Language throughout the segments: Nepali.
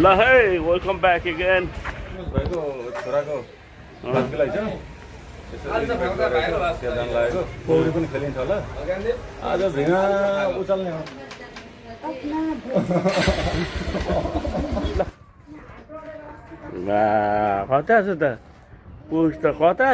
ल है वेलकम ब्याक अगेन भाइको छोराको नातिलाई छ त्यहाँ लागेको पौडी पनि खेलिन्छ होला आज भिङा उचाल्ने हो कता छ त पुस त कता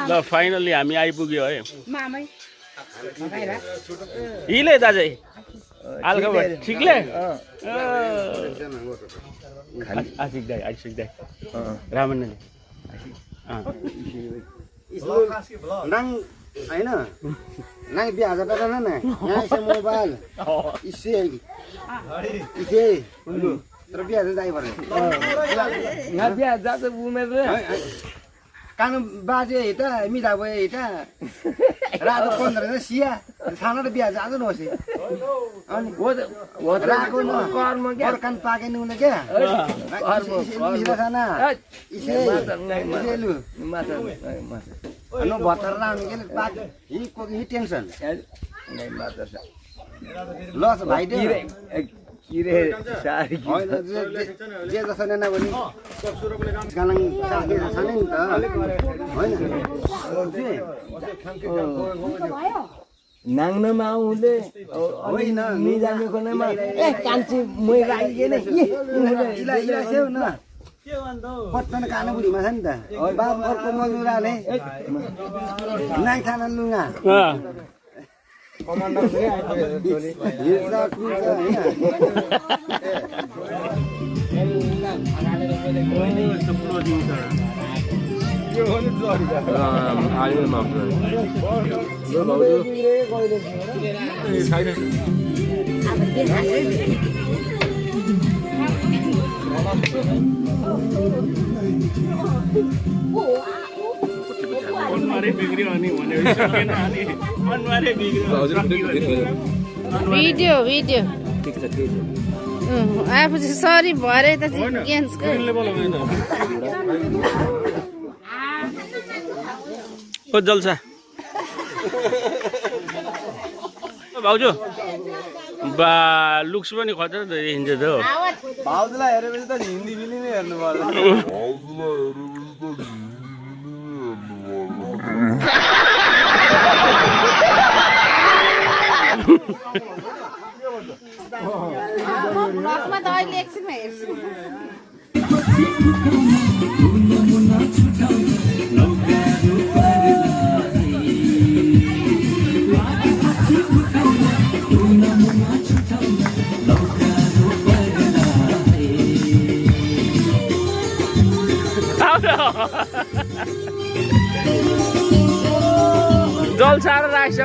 ल फाइनली हामी आइपुग्यो है हिले दाजै आलखबर ठिकले आशिक दाई रामण्डले nang ayun na nang biya sa tata na na nang sa mobile ise terus biya sa driver nggak biasa tuh bumer kan baje ita mida boy ita rato kondra na siya sana na biya sa no si ani wo rato no or kan pake nu na kya ise sana ise lu ano batar na ni ke pak hi tension nggak mata sa loss bhai de kire sari जे जसो नै भने गालाङ साथी छ नि त हैन नाङ्नमा आउँले होइन नि जाने कोनामा ए कान्छी मै राखिएन इला इला सेउ न पत्तन कान बुढीमा छ नि त बाप अर्को मजुराले नाङ खाना लुगा कमान्डर पनि आइपुग्यो टोली हिजो कुछ मनमारे बिग्रियो अनि भने सकेन अनि मनमारे बिग्रियो भिडियो आएपछि सरी भरे त गेन्सको ओ जल्सा भाउजू बा लुक्स पनि खतरा देखिन्छ त हो भाउजूलाई हेरेपछि त हिन्दी फिल्म नै हेर्नु पर्छ ब्लगमा त अहिले एकछिनमा हेर्छु जल्सा र राख्छ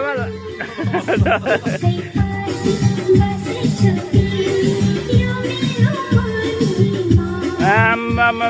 आम्मा